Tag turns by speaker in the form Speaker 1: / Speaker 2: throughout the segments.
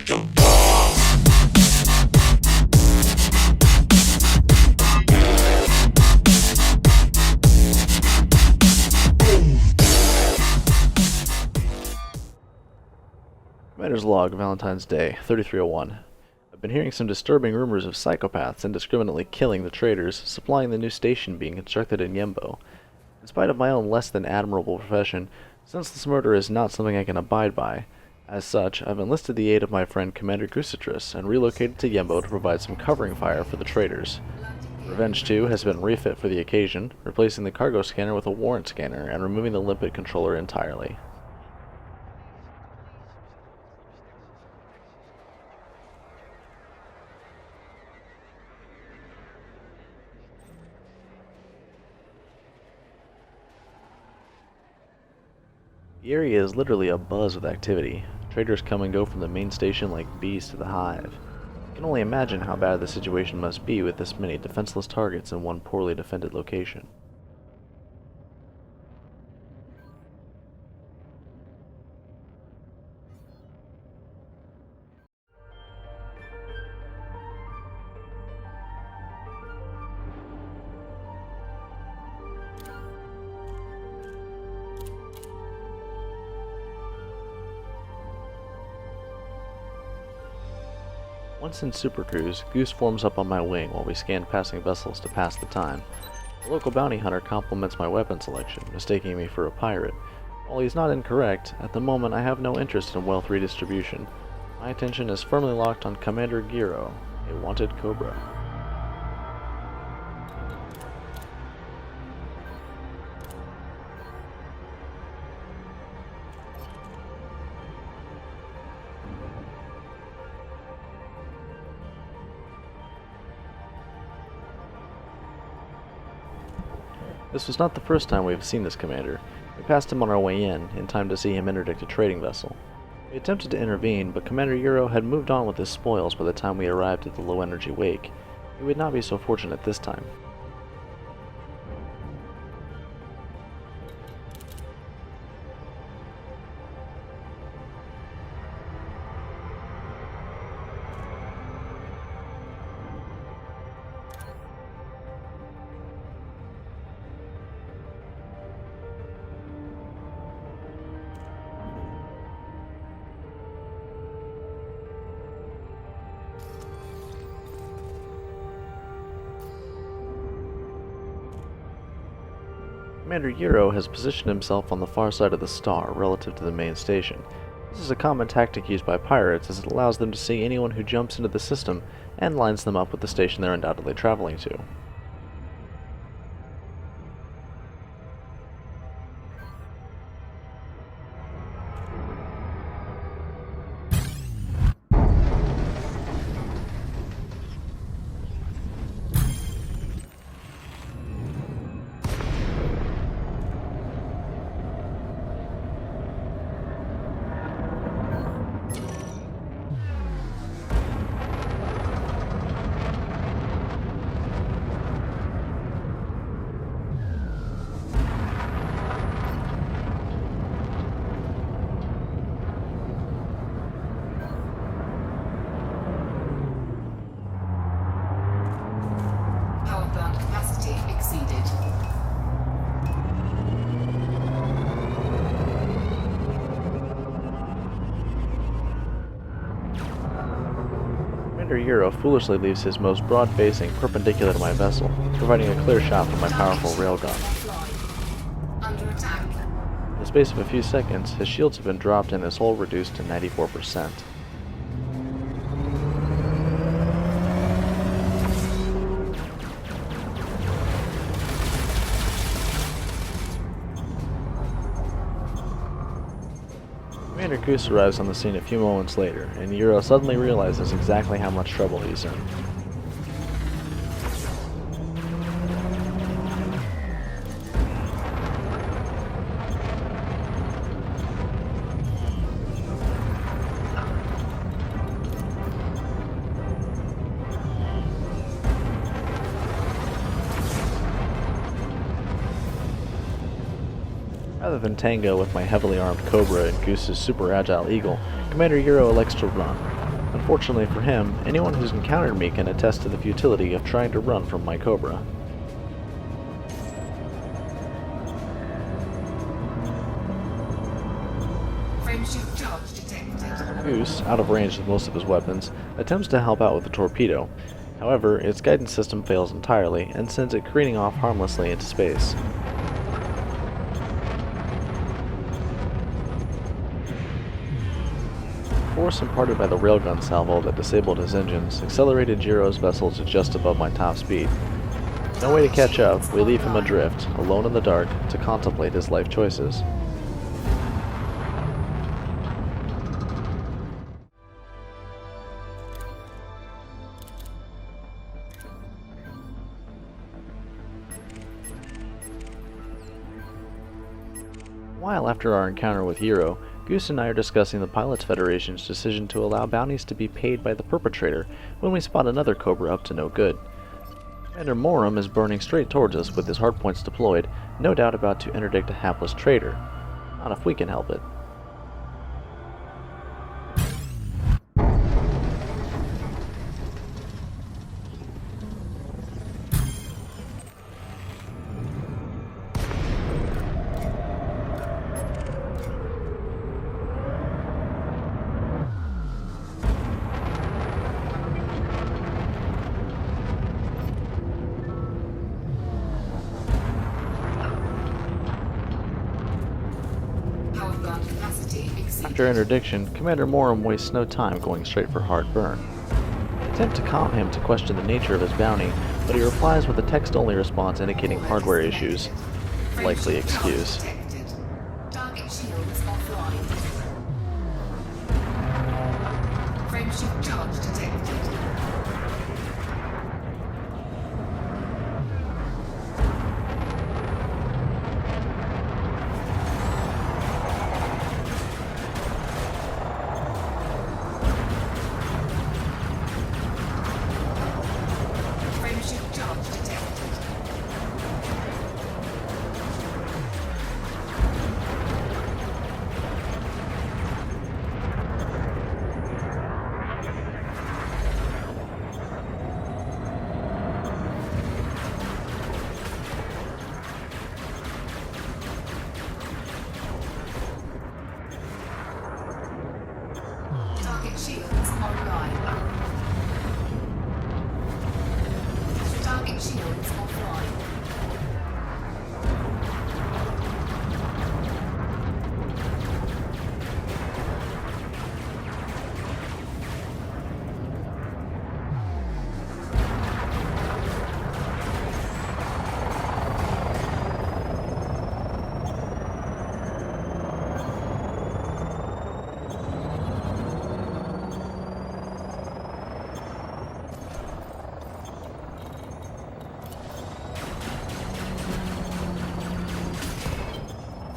Speaker 1: Commander's Log, Valentine's Day, 3301. I've been hearing some disturbing rumors of psychopaths indiscriminately killing the traders, supplying the new station being constructed in Yembo. In spite of my own less than admirable profession, senseless murder is not something I can abide by. As such, I've enlisted the aid of my friend Commander Goositrous and relocated to Yembo to provide some covering fire for the traders. Revenge 2 has been refit for the occasion, replacing the cargo scanner with a warrant scanner and removing the limpet controller entirely. The area is literally abuzz with activity. Traders come and go from the main station like bees to the hive. I can only imagine how bad the situation must be with this many defenseless targets in one poorly defended location. Once in Super Cruise, Goose forms up on my wing while we scan passing vessels to pass the time. The local bounty hunter compliments my weapon selection, mistaking me for a pirate. While he's not incorrect, at the moment I have no interest in wealth redistribution. My attention is firmly locked on Commander Giro, a wanted cobra. This was not the first time we have seen this commander. We passed him on our way in time to see him interdict a trading vessel. We attempted to intervene, but Commander Euro had moved on with his spoils by the time we arrived at the low-energy wake. We would not be so fortunate this time. Commander Euro has positioned himself on the far side of the star relative to the main station. This is a common tactic used by pirates as it allows them to see anyone who jumps into the system and lines them up with the station they're undoubtedly traveling to. Commander Euro foolishly leaves his most broad facing perpendicular to my vessel, providing a clear shot from my powerful railgun. In the space of a few seconds, his shields have been dropped and his hull reduced to 94%. Commander Goose arrives on the scene a few moments later, and Euro suddenly realizes exactly how much trouble he's in. Rather than tango with my heavily armed Cobra and Goose's super agile Eagle, Commander Euro elects to run. Unfortunately for him, anyone who's encountered me can attest to the futility of trying to run from my cobra. Goose, out of range with most of his weapons, attempts to help out with the torpedo. However, its guidance system fails entirely and sends it careening off harmlessly into space. Force imparted by the railgun salvo that disabled his engines accelerated Jiro's vessel to just above my top speed. No way to catch up, we leave him adrift, alone in the dark, to contemplate his life choices. A while after our encounter with Hiro, Goose and I are discussing the Pilots Federation's decision to allow bounties to be paid by the perpetrator when we spot another Cobra up to no good. Commander Morum is burning straight towards us with his hardpoints deployed, no doubt about to interdict a hapless traitor. Not if we can help it. After interdiction, Commander Morum wastes no time going straight for hard burn. I attempt to calm him to question the nature of his bounty, but he replies with a text-only response indicating hardware issues. Likely excuse.
Speaker 2: Target shields offline. Frameshift charge detected. Frameshift charge detected. Target shields online. Target shields offline.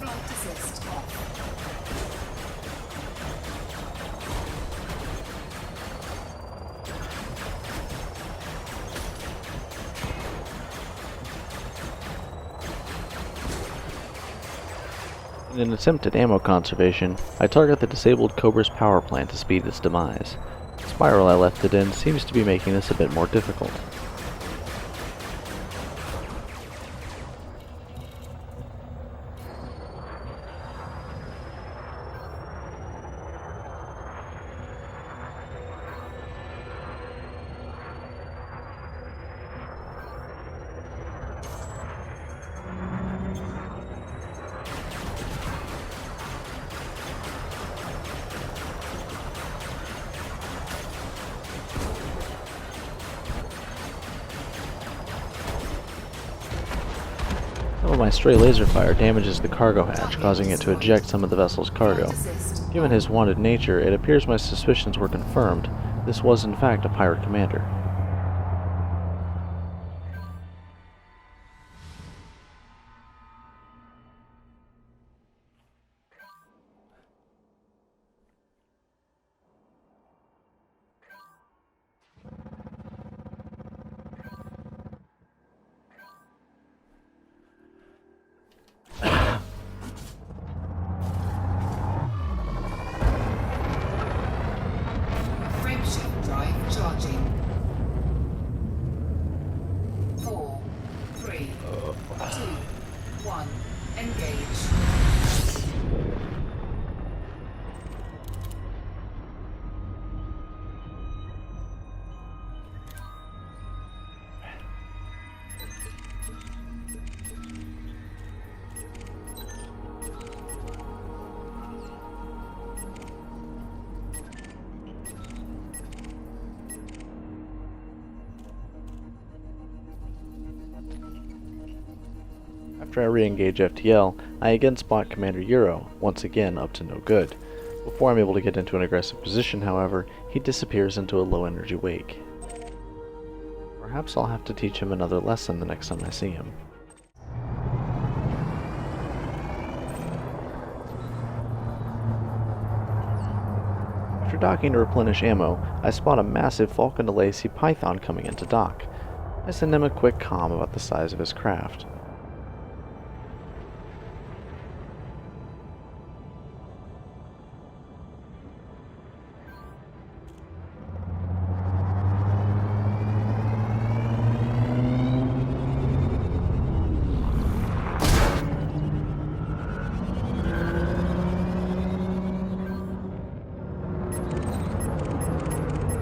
Speaker 2: Flight assist off.
Speaker 1: In an attempt at ammo conservation, I target the disabled Cobra's power plant to speed its demise. The spiral I left it in seems to be making this a bit more difficult. Some of my stray laser fire damages the cargo hatch, causing it to eject some of the vessel's cargo. Given his wanted nature, it appears my suspicions were confirmed. This was in fact a pirate commander.
Speaker 2: Frameshift
Speaker 1: After I re-engage FTL, I again spot Commander Euro, once again up to no good. Before I'm able to get into an aggressive position, however, he disappears into a low-energy wake. Perhaps I'll have to teach him another lesson the next time I see him. After docking to replenish ammo, I spot a massive Falcon de Lacy Python coming into dock. I send him a quick comm about the size of his craft.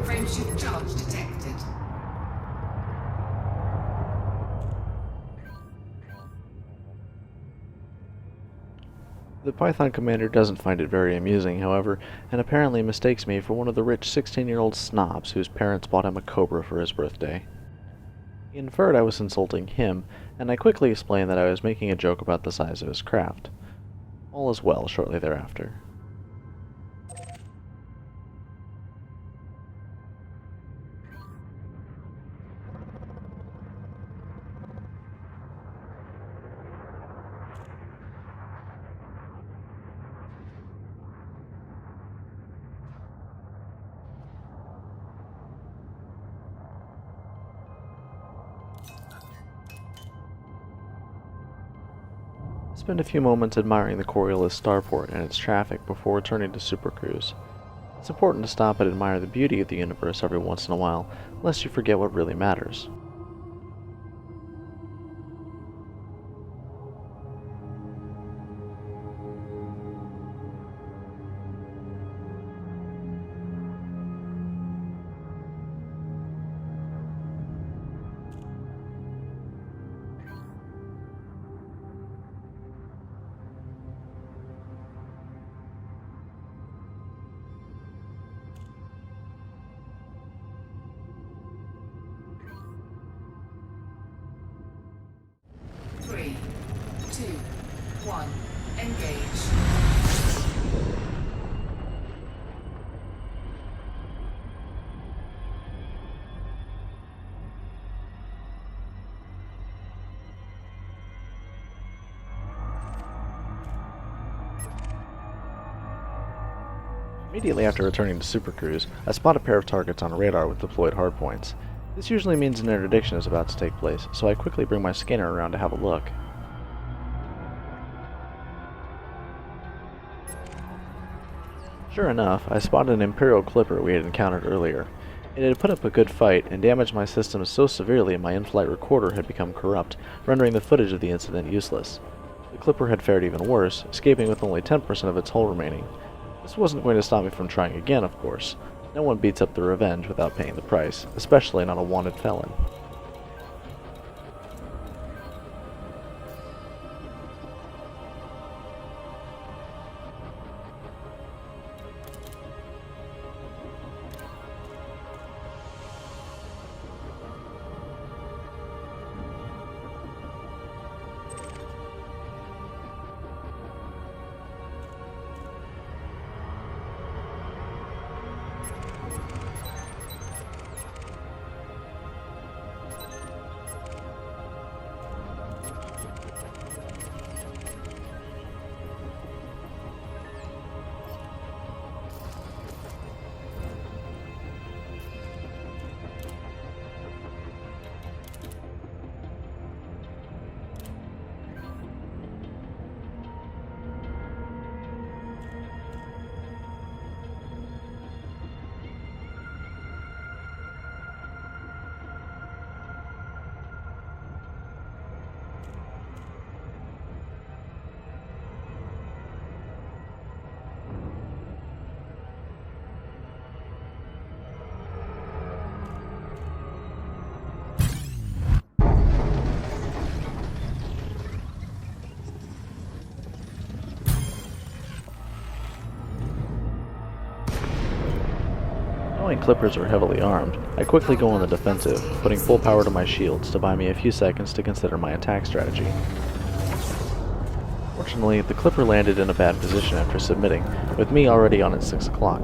Speaker 2: Frameshift charge detected.
Speaker 1: The Python commander doesn't find it very amusing, however, and apparently mistakes me for one of the rich 16-year-old snobs whose parents bought him a cobra for his birthday. He inferred I was insulting him, and I quickly explained that I was making a joke about the size of his craft. All is well shortly thereafter. I spend a few moments admiring the Coriolis starport and its traffic before returning to Supercruise. It's important to stop and admire the beauty of the universe every once in a while, lest you forget what really matters.
Speaker 2: Three, two, one, engage.
Speaker 1: Immediately after returning to Supercruise, I spot a pair of targets on radar with deployed hardpoints. This usually means an interdiction is about to take place, so I quickly bring my scanner around to have a look. Sure enough, I spotted an Imperial Clipper we had encountered earlier. It had put up a good fight and damaged my systems so severely my in-flight recorder had become corrupt, rendering the footage of the incident useless. The Clipper had fared even worse, escaping with only 10% of its hull remaining. This wasn't going to stop me from trying again, of course. No one beats up the revenge without paying the price, especially not a wanted felon. Knowing Clippers are heavily armed, I quickly go on the defensive, putting full power to my shields to buy me a few seconds to consider my attack strategy. Unfortunately, the clipper landed in a bad position after submitting, with me already on at 6 o'clock.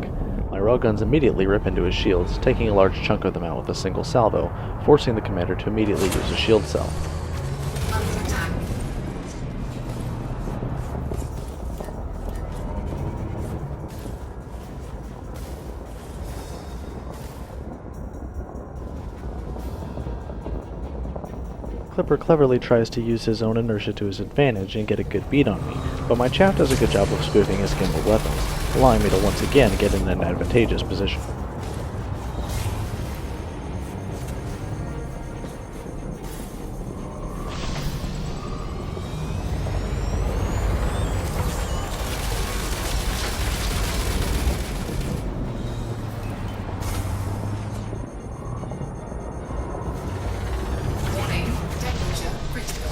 Speaker 1: My railguns immediately rip into his shields, taking a large chunk of them out with a single salvo, forcing the commander to immediately use a shield cell.
Speaker 2: Under attack.
Speaker 1: Clipper cleverly tries to use his own inertia to his advantage and get a good beat on me, but my chaff does a good job of spoofing his gimbal weapons, allowing me to once again get in an advantageous position.
Speaker 2: Warning. Temperature critical.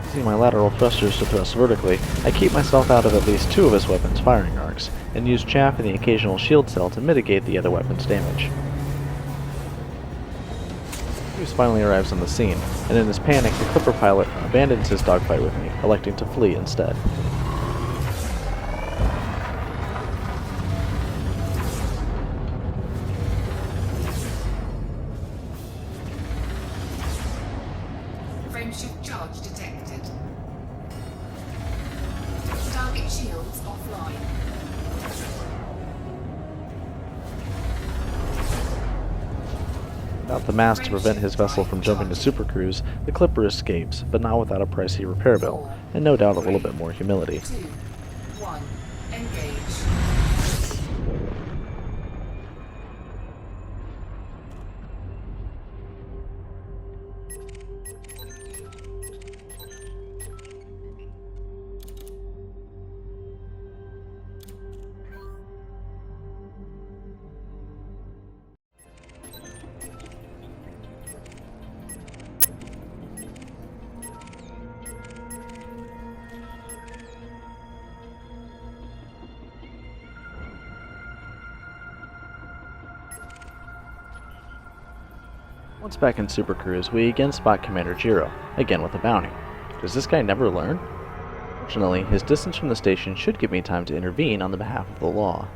Speaker 1: Using my lateral thrusters to thrust vertically, I keep myself out of at least two of his weapons' firing arcs, and use chaff and the occasional shield cell to mitigate the other weapon's damage. Goose finally arrives on the scene, and in his panic, the Clipper pilot abandons his dogfight with me, electing to flee instead.
Speaker 2: Frameshift charge detected. Target shields offline.
Speaker 1: Without the mass to prevent his vessel from jumping to supercruise, the Clipper escapes, but not without a pricey repair bill, and no doubt a little bit more humility.
Speaker 2: 2, 1, engage.
Speaker 1: Once back in supercruise, we again spot Commander Jiro, again with a bounty. Does this guy never learn? Fortunately, his distance from the station should give me time to intervene on the behalf of the law.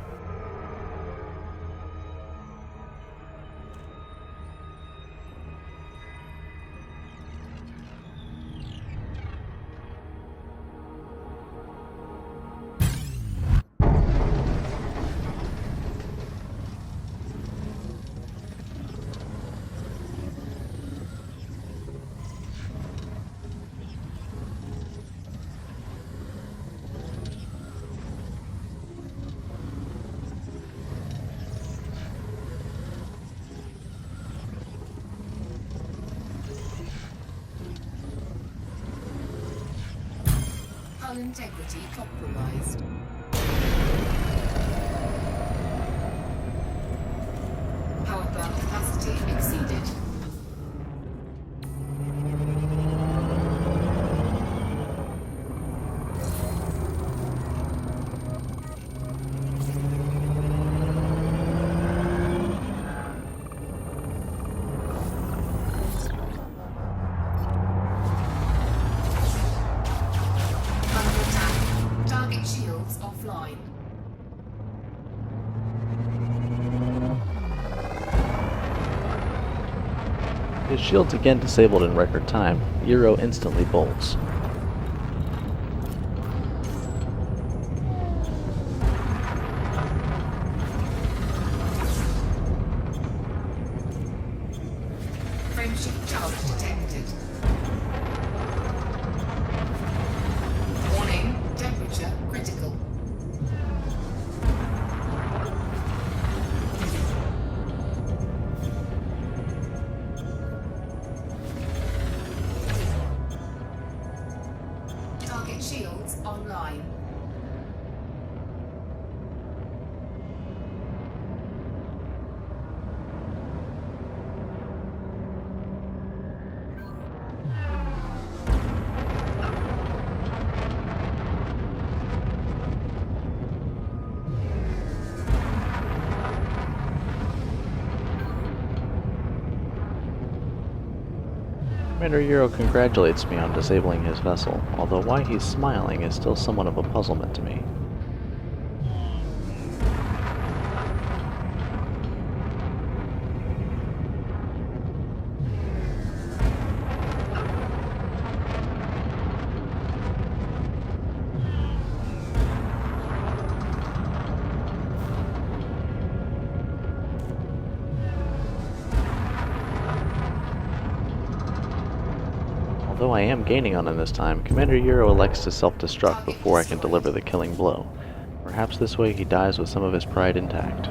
Speaker 2: Hull integrity compromised. Power plant capacity exceeded. Under attack. Target shields offline.
Speaker 1: His shields again disabled in record time, Euro instantly bolts.
Speaker 2: Frameshift charge detected. Warning. Temperature critical. Target shields online.
Speaker 1: Commander Euro congratulates me on disabling his vessel, although why he's smiling is still somewhat of a puzzlement to me. Although I am gaining on him this time, Commander Euro elects to self-destruct before I can deliver the killing blow. Perhaps this way he dies with some of his pride intact.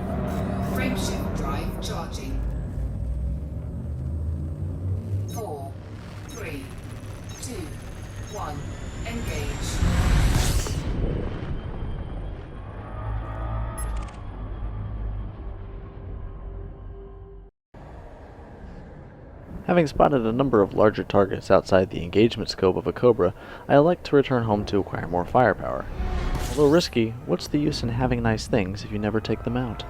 Speaker 2: Frameshift drive charging. 4, 3, 2, 1. Engage.
Speaker 1: Having spotted a number of larger targets outside the engagement scope of a Cobra, I elect to return home to acquire more firepower. Although risky, what's the use in having nice things if you never take them out?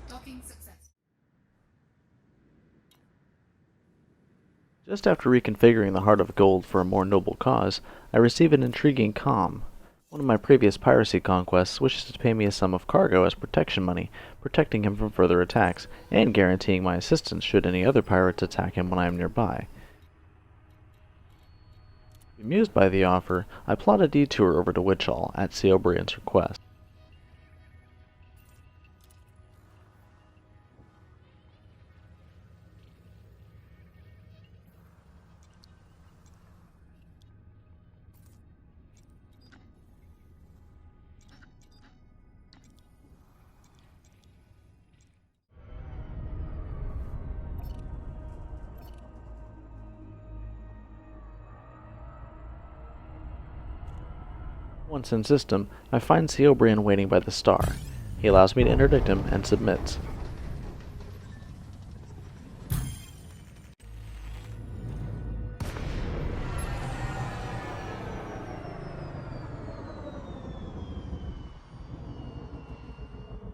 Speaker 2: Docking success.
Speaker 1: Just after reconfiguring the Heart of Gold for a more noble cause, I receive an intriguing comm. One of my previous piracy conquests wishes to pay me a sum of cargo as protection money, protecting him from further attacks, and guaranteeing my assistance should any other pirates attack him when I am nearby. Amused by the offer, I plot a detour over to Witchall at Seobrian's request. Once in system, I find Seobrian waiting by the star. He allows me to interdict him and submits.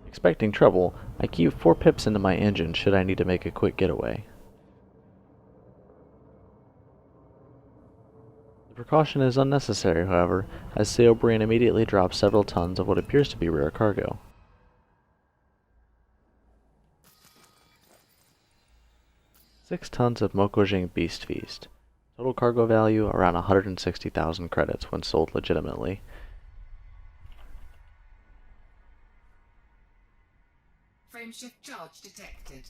Speaker 1: Expecting trouble, I key 4 pips into my engine should I need to make a quick getaway. The precaution is unnecessary, however, as Seobrian immediately drops several tons of what appears to be rare cargo. Six tons of Mokojing Beast Feast. Total cargo value around 160,000 credits when sold legitimately.
Speaker 2: Frameshift charge detected.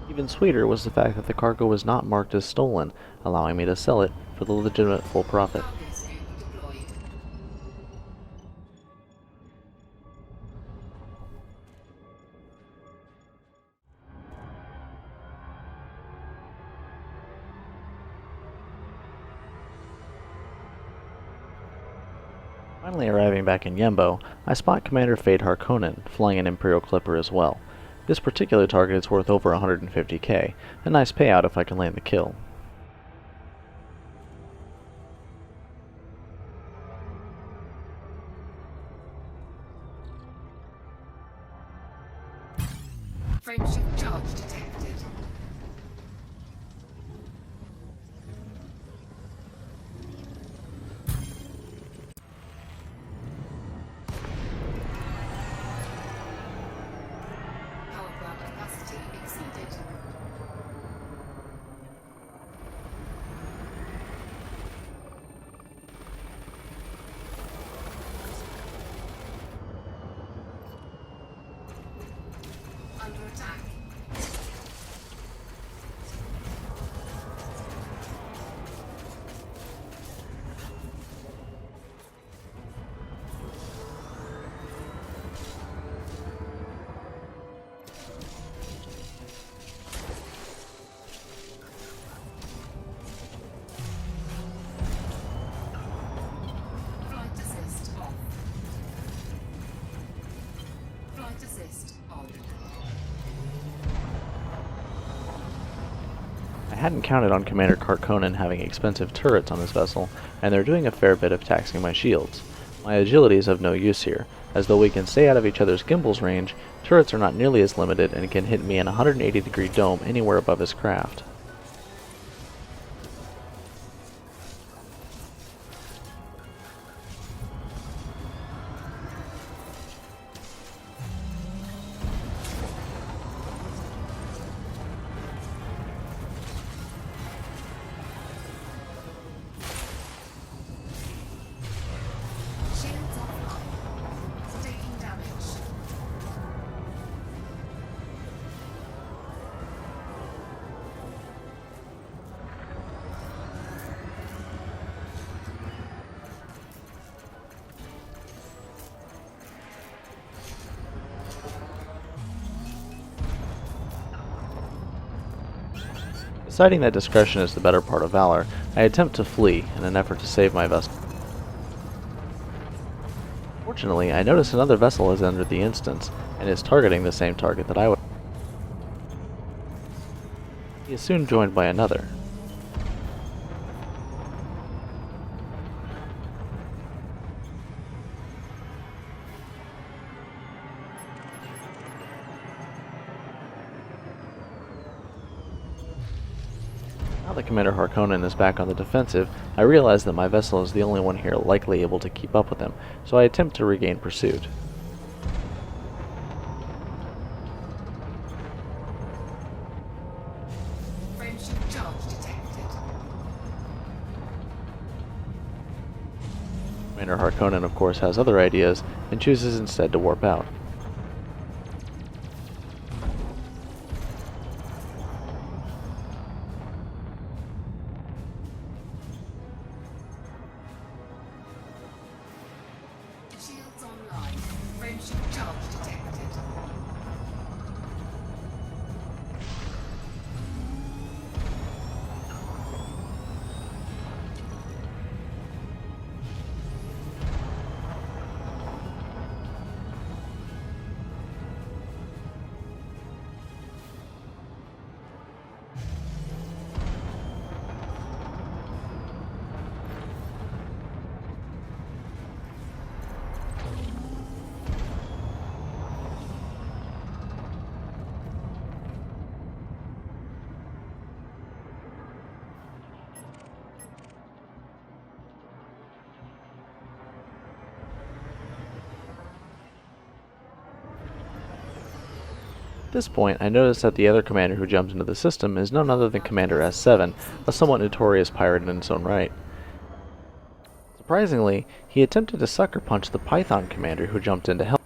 Speaker 1: Even sweeter was the fact that the cargo was not marked as stolen, allowing me to sell it for the legitimate full profit.
Speaker 2: Cargo scoop deployed.
Speaker 1: Finally arriving back in Yembo, I spot Commander Fade Harkonnen flying an Imperial Clipper as well. This particular target is worth over 150k, a nice payout if I can land the kill.
Speaker 2: Frameshift charge detected. Power plant capacity exceeded. Lift assist on.
Speaker 1: I hadn't counted on Commander Karkonen having expensive turrets on his vessel, and they're doing a fair bit of taxing my shields. My agility is of no use here, as though we can stay out of each other's gimbals range, turrets are not nearly as limited and can hit me in a 180-degree dome anywhere above his craft.
Speaker 2: Shields offline. Taking damage.
Speaker 1: Deciding that discretion is the better part of valor, I attempt to flee in an effort to save my vessel. Fortunately, I notice another vessel has entered the instance, and is targeting the same target that I was. He is soon joined by another. Now that Commander Harkonnen is back on the defensive, I realize that my vessel is the only one here likely able to keep up with him, so I attempt to regain pursuit.
Speaker 2: Frameshift charge detected.
Speaker 1: Commander Harkonnen, of course, has other ideas, and chooses instead to warp out.
Speaker 2: Shields online. Frameshift charge detected.
Speaker 1: At this point, I notice that the other commander who jumps into the system is none other than Commander S7, a somewhat notorious pirate in its own right. Surprisingly, he attempted to sucker punch the Python commander who jumped in to help.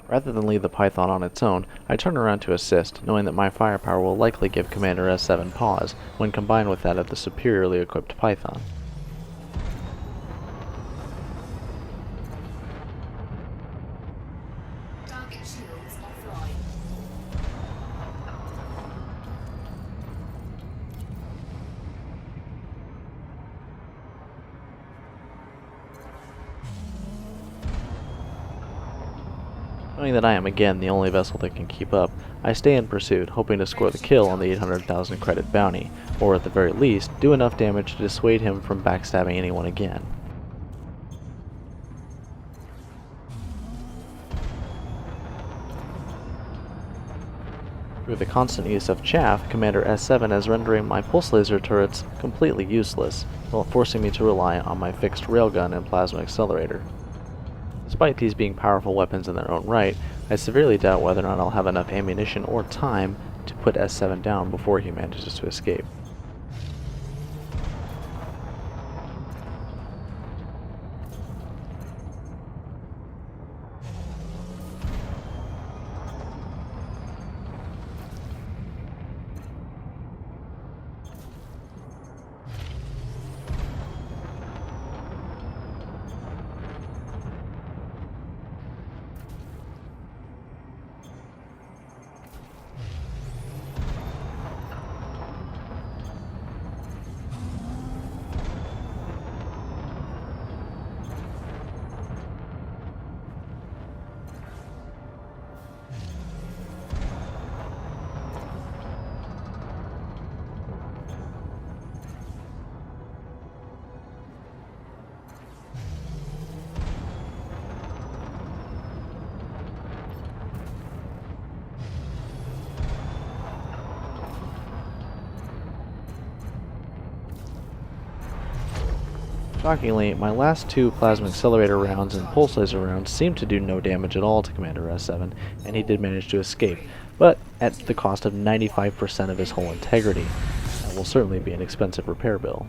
Speaker 1: Rather than leave the Python on its own, I turn around to assist, knowing that my firepower will likely give Commander S7 pause, when combined with that of the superiorly equipped Python.
Speaker 2: Target shields offline.
Speaker 1: Knowing that I am again the only vessel that can keep up, I stay in pursuit, hoping to score the kill on the 800,000 credit bounty, or at the very least, do enough damage to dissuade him from backstabbing anyone again. Through the constant use of chaff, Commander S7 is rendering my pulse laser turrets completely useless, while forcing me to rely on my fixed railgun and plasma accelerator. Despite these being powerful weapons in their own right, I severely doubt whether or not I'll have enough ammunition or time to put S7 down before he manages to escape. Shockingly, my last two plasma accelerator rounds and pulse laser rounds seemed to do no damage at all to Commander S7, and he did manage to escape, but at the cost of 95% of his hull integrity. That will certainly be an expensive repair bill.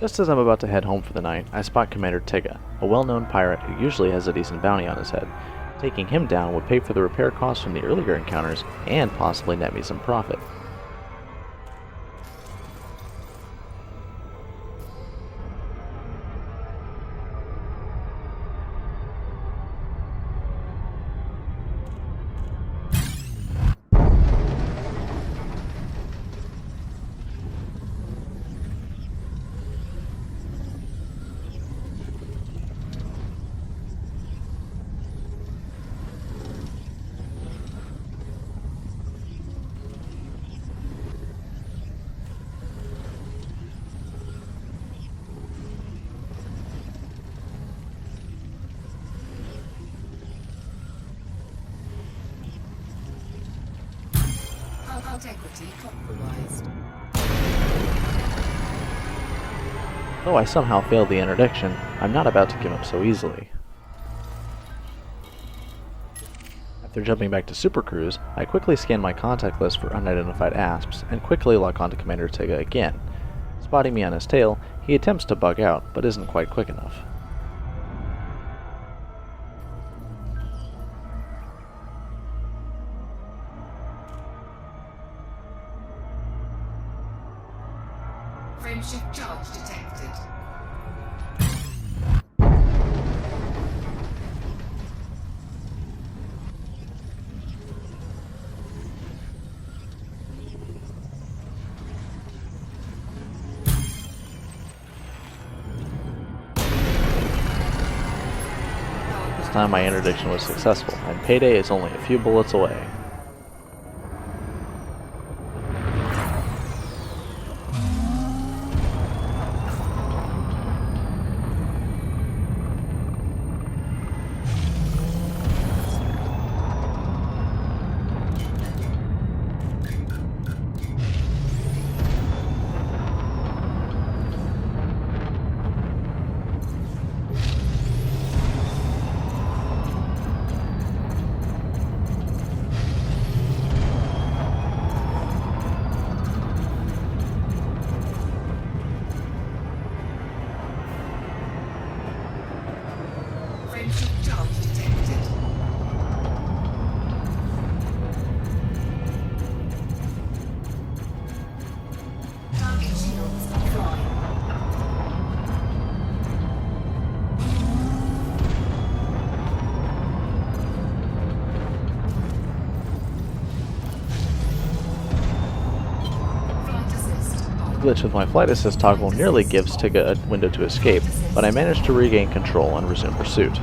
Speaker 1: Just as I'm about to head home for the night, I spot Commander Tigga, a well-known pirate who usually has a decent bounty on his head. Taking him down would pay for the repair costs from the earlier encounters and possibly net me some profit.
Speaker 2: Integrity compromised.
Speaker 1: Though I somehow failed the interdiction, I'm not about to give up so easily. After jumping back to Super Cruise, I quickly scan my contact list for unidentified asps, and quickly lock onto Commander Tigga again. Spotting me on his tail, he attempts to bug out, but isn't quite quick enough.
Speaker 2: Frameshift charge detected.
Speaker 1: This time my interdiction was successful, and payday is only a few bullets away.
Speaker 2: Frameshift charge detected. Target shields offline. Flight assist on.
Speaker 1: Glitch with my flight assist toggle nearly gives Tigga a window to escape, but I managed to regain control and resume pursuit.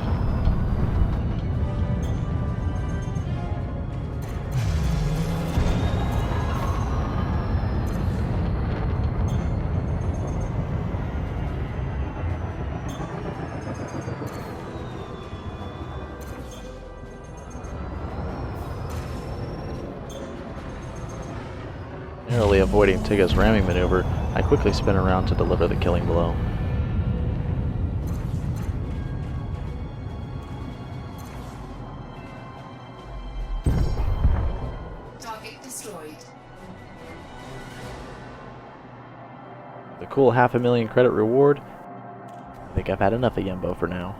Speaker 1: Narrowly avoiding Tigga's ramming maneuver, I quickly spin around to deliver the killing blow.
Speaker 2: Target destroyed.
Speaker 1: The cool 500,000 credit reward, I think I've had enough of Yembo for now.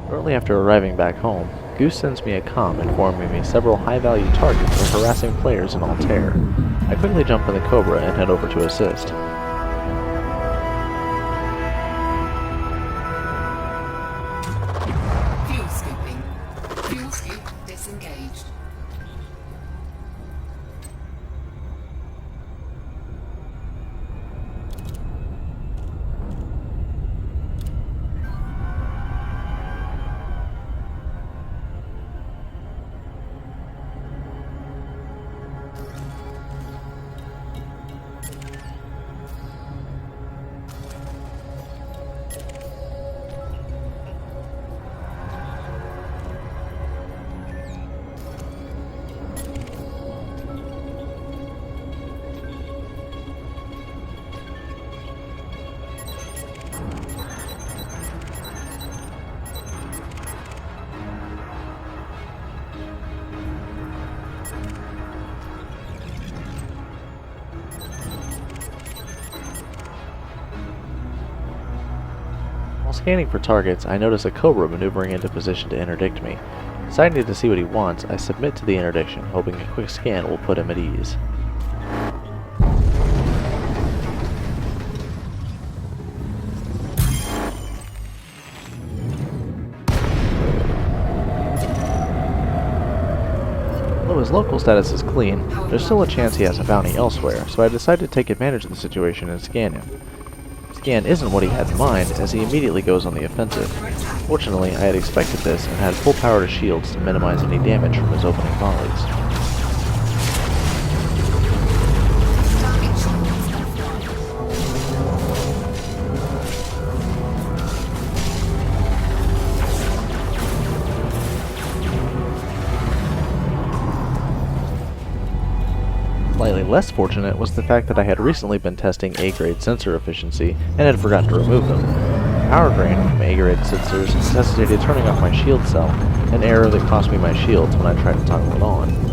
Speaker 1: Shortly after arriving back home, Goose sends me a comm informing me several high-value targets are harassing players in Altair. I quickly jump in the Cobra and head over to assist.
Speaker 2: Fuel scooping. Fuel scoop disengaged.
Speaker 1: Scanning for targets, I notice a cobra maneuvering into position to interdict me. Deciding to see what he wants, I submit to the interdiction, hoping a quick scan will put him at ease. Though his local status is clean, there's still a chance he has a bounty elsewhere, so I decide to take advantage of the situation and scan him. Scan isn't what he had in mind, as he immediately goes on the offensive. Fortunately, I had expected this and had full power to shields to minimize any damage from his opening volleys. Slightly less fortunate was the fact that I had recently been testing A-grade sensor efficiency and had forgotten to remove them. Power drain from A-grade sensors necessitated turning off my shield cell, an error that cost me my shields when I tried to toggle it on.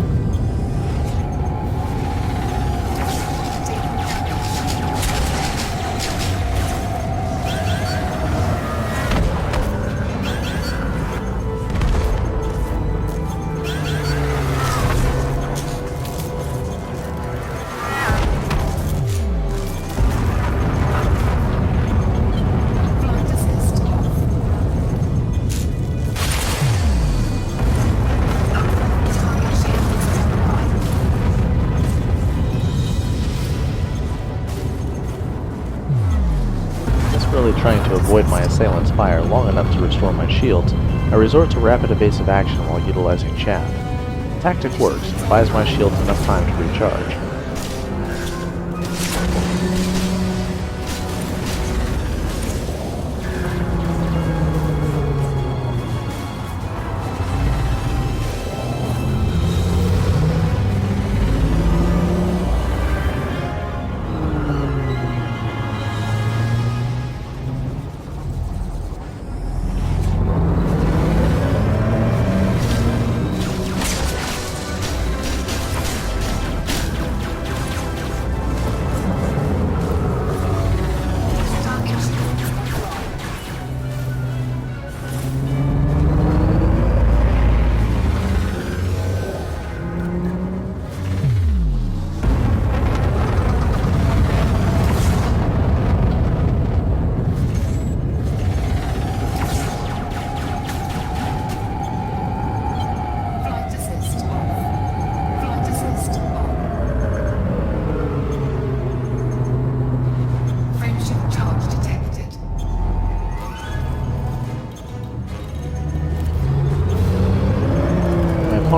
Speaker 1: Trying to avoid my assailant's fire long enough to restore my shields, I resort to rapid evasive action while utilizing chaff. The tactic works and buys my shields enough time to recharge.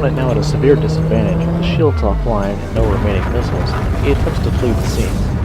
Speaker 1: Now at a severe disadvantage, with the shields offline and no remaining missiles, he attempts to flee the scene.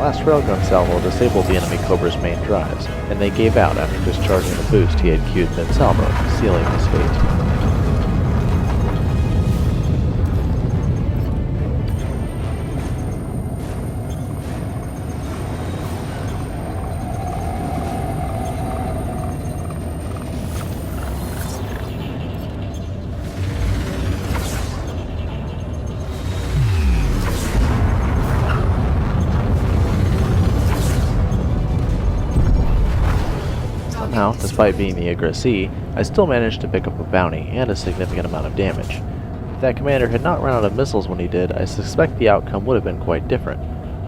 Speaker 1: Last railgun salvo disabled the enemy Cobra's main drives, and they gave out after discharging the boost he had queued mid-salvo, sealing his fate. Somehow, despite being the aggressee, I still managed to pick up a bounty and a significant amount of damage. If that commander had not run out of missiles when he did, I suspect the outcome would have been quite different.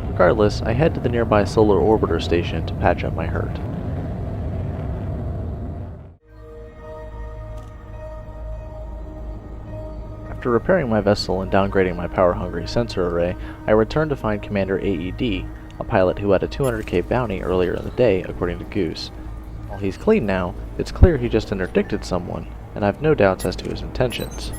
Speaker 1: Regardless, I head to the nearby solar orbiter station to patch up my hurt. After repairing my vessel and downgrading my power-hungry sensor array, I return to find Commander AED, a pilot who had a 200k bounty earlier in the day, according to Goose. While he's clean now, it's clear he just interdicted someone, and I've no doubts as to his intentions.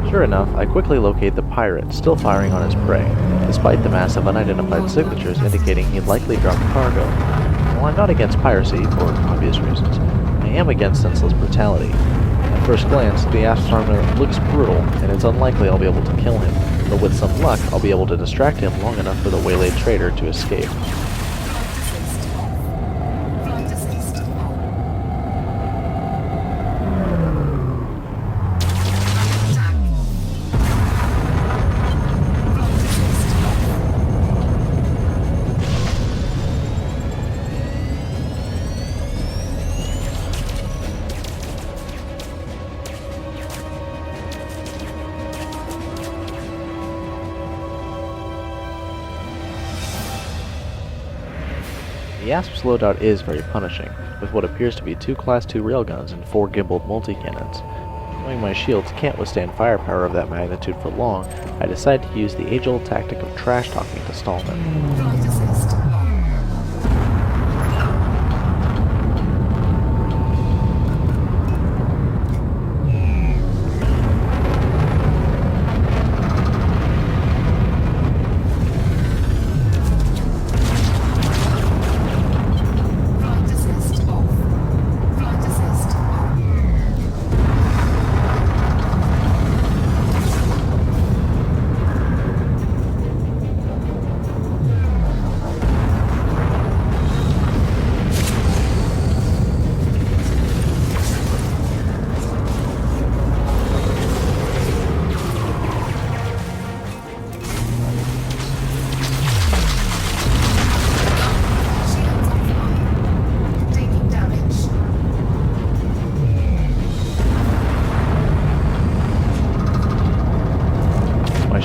Speaker 1: Sure enough, I quickly locate the pirate, still firing on his prey, despite the massive unidentified signatures indicating he'd likely dropped cargo. While I'm not against piracy, for obvious reasons, I am against senseless brutality. At first glance, the aft armor looks brutal, and it's unlikely I'll be able to kill him, but with some luck, I'll be able to distract him long enough for the waylaid trader to escape. The Asp's loadout is very punishing, with what appears to be 2 Class 2 railguns and 4 gimbaled multi-cannons. Knowing my shields can't withstand firepower of that magnitude for long, I decide to use the age-old tactic of trash-talking to stall them.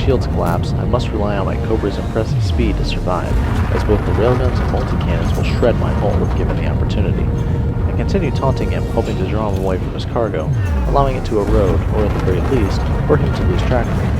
Speaker 1: Shields collapse, I must rely on my Cobra's impressive speed to survive, as both the railguns and multi-cannons will shred my hull if given the opportunity. I continue taunting him, hoping to draw him away from his cargo, allowing it to erode, or at the very least, for him to lose track of me.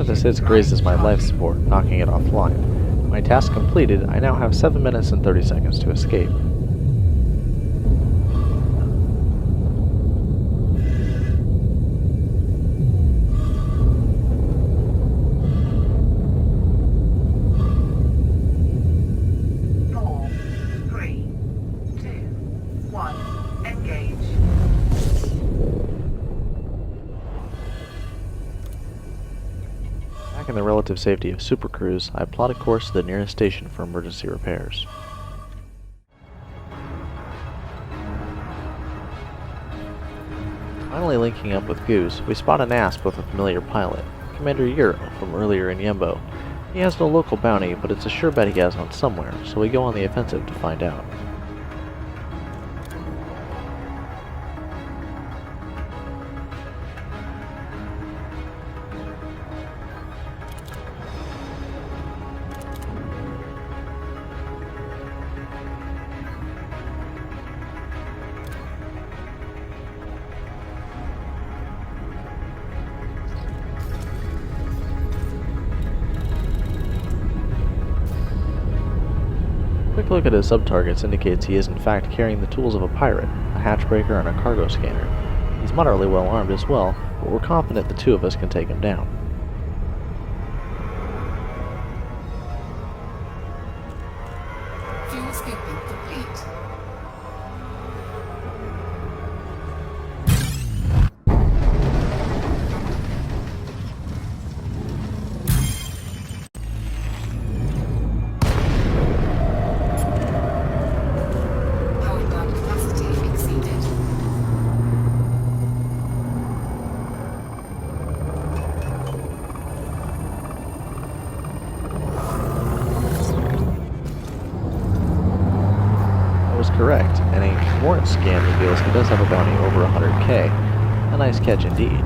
Speaker 1: This hit grazes my life support, knocking it offline. My task completed, I now have 7 minutes and 30 seconds to escape. In the relative safety of Super Cruise, I plot a course to the nearest station for emergency repairs. Finally linking up with Goose, we spot an Asp with a familiar pilot, Commander Euro from earlier in Yembo. He has no local bounty, but it's a sure bet he has one somewhere, so we go on the offensive to find out. quick look at his sub-targets indicates he is in fact carrying the tools of a pirate, a hatchbreaker and a cargo scanner. He's moderately well armed as well, but we're confident the two of us can take him down.
Speaker 2: Fuel scooping complete. Power plant capacity exceeded.
Speaker 1: Correct, and a warrant scan reveals he does have a bounty over 100k. A nice catch indeed.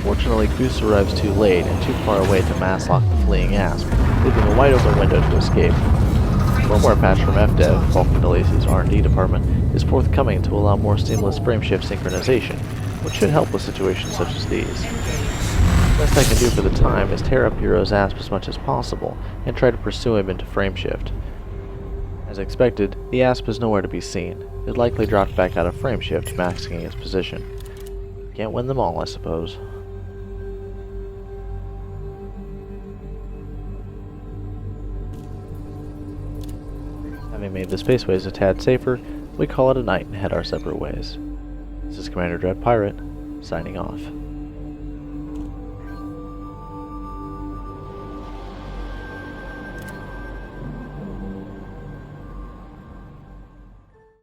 Speaker 1: Unfortunately, Goose arrives too late and too far away to mass lock the fleeing Asp, leaving a wide open window to escape. A firmware patch from FDev, Falcon DeLacy's R&D department, is forthcoming to allow more seamless frameshift synchronization, which should help with situations such as these. The best I can do for the time is tear up Hero's Asp as much as possible and try to pursue him into frameshift. As expected, the Asp is nowhere to be seen. It likely dropped back out of frameshift, masking its position. Can't win them all, I suppose. Having made the spaceways a tad safer, we call it a night and head our separate ways. This is Commander Dread Pirate, signing off.